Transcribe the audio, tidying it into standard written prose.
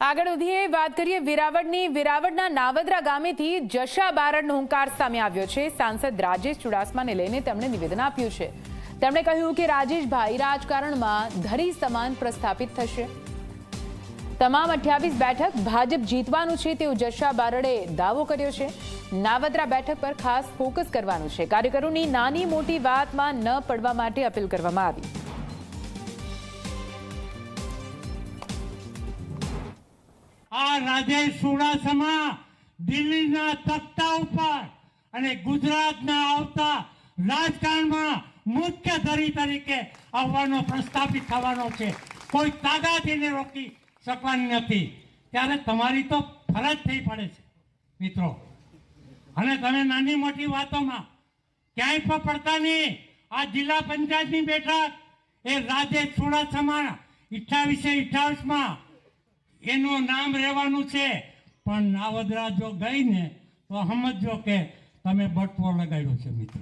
આગળ વધીએ વાત કરીએ વિરાવળના નાવદરા ગામેથી જશા બારડનો હુંકાર સામે આવ્યો છે। સાંસદ રાજેશ ચુડાસમાને લઈને તેમણે નિવેદન આપ્યું છે। તેમણે કહ્યું કે રાજેશભાઈ રાજકારણમાં ધરી સમાન પ્રસ્થાપિત થશે। તમામ 28 બેઠક ભાજપ જીતવાનું છે તેવું જશા બારડે દાવો કર્યો છે। નાવદરા બેઠક પર ખાસ ફોકસ કરવાનું છે। કાર્યકરોની નાની મોટી વાતમાં ન પડવા માટે અપીલ કરવામાં આવી। રાજેશ ચુડાસમા દિલ્હીના તખ્તા ઉપર અને ગુજરાતના આવતા રાજકારણમાં મુખ્ય ધરી તરીકે આવવાનો પ્રસ્થાપિત થવાનો છે। કોઈ તાકાત એને રોકી શકવાની નથી। ત્યારે તમારી તો ફરજ થઈ પડે છે મિત્રો, અને તમે નાની મોટી વાતોમાં ક્યાંય પણ પડતા નહીં। આ જિલ્લા પંચાયતની બેઠક એ રાજેશ ચુડાસમા 28-28માં એનું નામ રહેવાનું છે, પણ નાવદરા જો ગઈ ને તો સમજો કે તમે બટવો લગાડ્યો છે મિત્રો।